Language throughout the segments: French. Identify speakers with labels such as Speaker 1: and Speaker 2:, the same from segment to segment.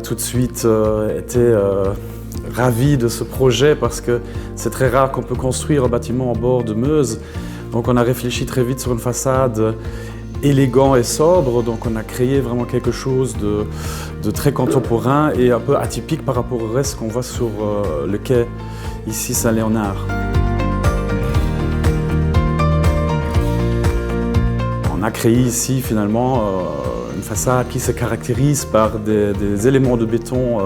Speaker 1: a tout de suite été ravis de ce projet parce que c'est très rare qu'on peut construire un bâtiment en bord de Meuse. Donc on a réfléchi très vite sur une façade élégant et sobre, donc on a créé vraiment quelque chose de très contemporain et un peu atypique par rapport au reste qu'on voit sur le quai ici Saint-Léonard. On a créé ici finalement une façade qui se caractérise par des éléments de béton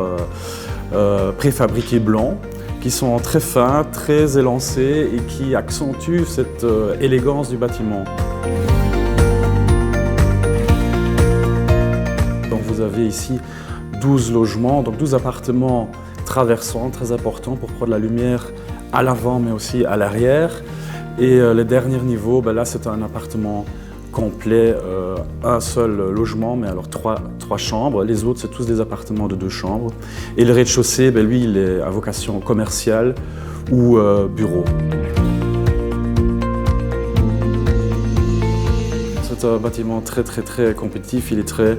Speaker 1: préfabriqués blancs qui sont très fins, très élancés et qui accentuent cette élégance du bâtiment. Donc vous avez ici 12 logements, donc 12 appartements traversants, très importants pour prendre la lumière à l'avant mais aussi à l'arrière. Et le dernier niveau, là c'est un appartement complet, un seul logement, mais alors trois chambres. Les autres, c'est tous des appartements de 2 chambres. Et le rez-de-chaussée, lui, il est à vocation commerciale ou bureau. C'est un bâtiment très compétitif, il est très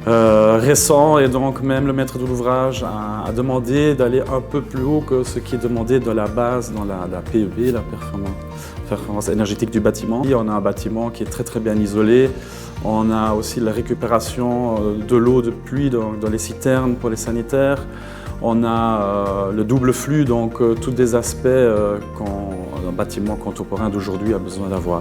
Speaker 1: récent et donc même le maître de l'ouvrage a demandé d'aller un peu plus haut que ce qui est demandé dans la base, dans la PEB, la performance énergétique du bâtiment. Et on a un bâtiment qui est très bien isolé. On a aussi la récupération de l'eau de pluie dans les citernes pour les sanitaires. On a le double flux, donc tous des aspects qu'un bâtiment contemporain d'aujourd'hui a besoin d'avoir.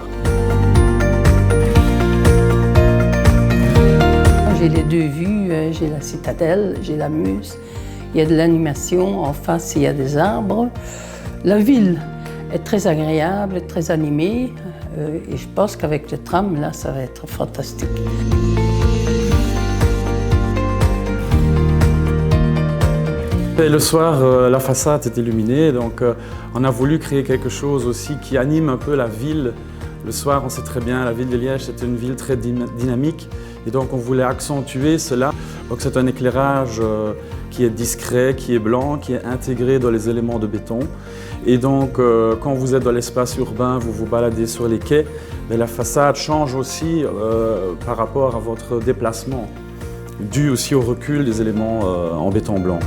Speaker 2: J'ai les 2 vues, j'ai la citadelle, j'ai la Meuse. Il y a de l'animation, en face il y a des arbres. La ville est très agréable, très animée et je pense qu'avec le tram, là, ça va être fantastique.
Speaker 1: Et le soir, la façade est illuminée, donc on a voulu créer quelque chose aussi qui anime un peu la ville. Le soir, on sait très bien, la ville de Liège, c'est une ville très dynamique et donc on voulait accentuer cela. Donc c'est un éclairage qui est discret, qui est blanc, qui est intégré dans les éléments de béton. Et donc quand vous êtes dans l'espace urbain, vous vous baladez sur les quais, mais la façade change aussi par rapport à votre déplacement, dû aussi au recul des éléments en béton blanc.